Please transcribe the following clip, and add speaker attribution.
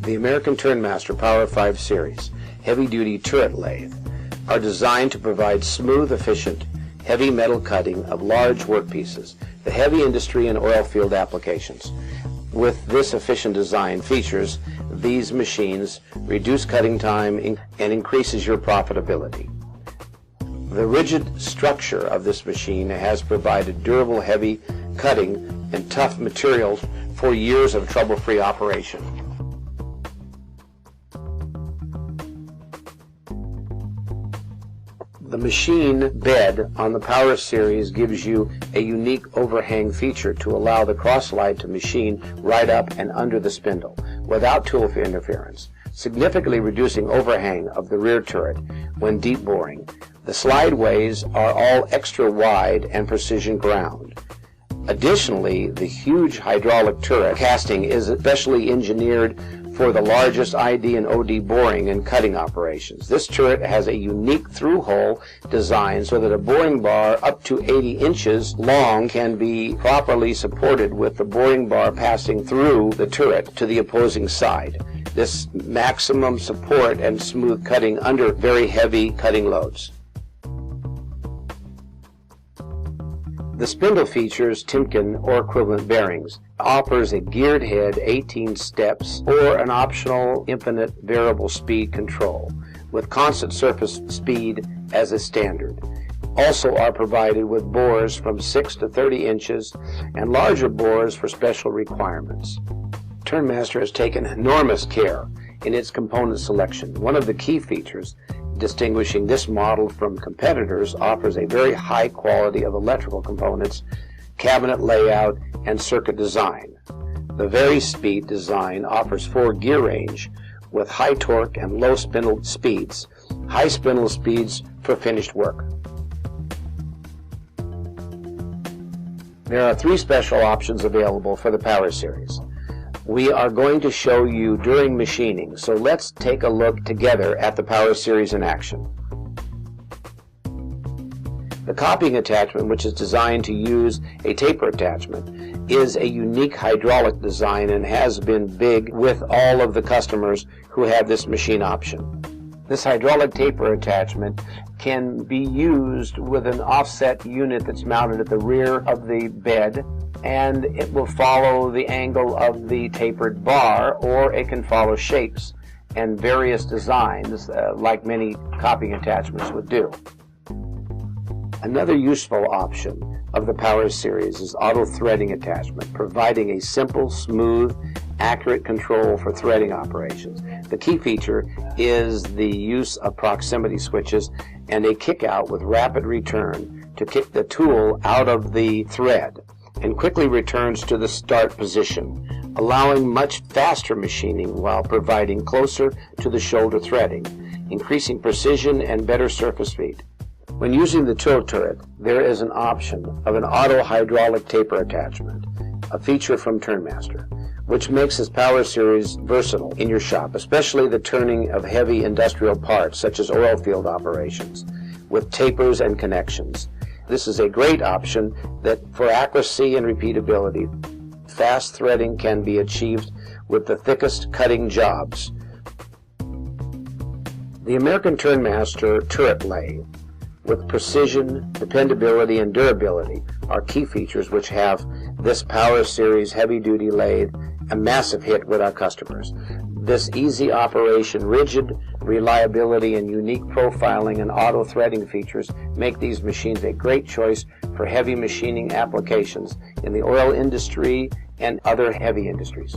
Speaker 1: The American Turnmaster Power 5 Series heavy-duty turret lathe are designed to provide smooth, efficient, heavy metal cutting of large workpieces, the heavy industry and oil field applications. With this efficient design features, these machines reduce cutting time and increases your profitability. The rigid structure of this machine has provided durable, heavy cutting and tough materials for years of trouble-free operation. The machine bed on the Power Series gives you a unique overhang feature to allow the cross-slide to machine right up and under the spindle without tool interference, significantly reducing overhang of the rear turret when deep boring. The slideways are all extra wide and precision ground. Additionally, the huge hydraulic turret casting is especially engineered for the largest ID and OD boring and cutting operations. This turret has a unique through-hole design so that a boring bar up to 80 inches long can be properly supported with the boring bar passing through the turret to the opposing side. This maximum support and smooth cutting under very heavy cutting loads. The spindle features Timken or equivalent bearings, offers a geared head 18 steps or an optional infinite variable speed control with constant surface speed as a standard. Also are provided with bores from 6 to 30 inches and larger bores for special requirements. Turnmaster has taken enormous care in its component selection. One of the key features distinguishing this model from competitors offers a very high quality of electrical components, cabinet layout, and circuit design. The Vari-Speed design offers 4 gear range with high torque and low spindle speeds, high spindle speeds for finished work. There are 3 special options available for the Power Series. We are going to show you during machining, so let's take a look together at the Power Series in action. The copying attachment, which is designed to use a taper attachment, is a unique hydraulic design and has been big with all of the customers who have this machine option. This hydraulic taper attachment can be used with an offset unit that's mounted at the rear of the bed, and it will follow the angle of the tapered bar, or it can follow shapes and various designs like many copying attachments would do. Another useful option of the Power Series is auto threading attachment, providing a simple, smooth, accurate control for threading operations. The key feature is the use of proximity switches and a kick out with rapid return to kick the tool out of the thread and quickly returns to the start position, allowing much faster machining while providing closer to the shoulder threading, increasing precision and better surface speed. When using the tool turret, there is an option of an auto hydraulic taper attachment, a feature from Turnmaster, which makes this Power Series versatile in your shop, especially the turning of heavy industrial parts such as oil field operations, with tapers and connections. This is a great option that for accuracy and repeatability, fast threading can be achieved with the thickest cutting jobs. The American Turnmaster turret lathe, with precision, dependability, and durability, are key features which have this Power Series heavy-duty lathe a massive hit with our customers. This easy operation, rigid reliability, and unique profiling and auto threading features make these machines a great choice for heavy machining applications in the oil industry and other heavy industries.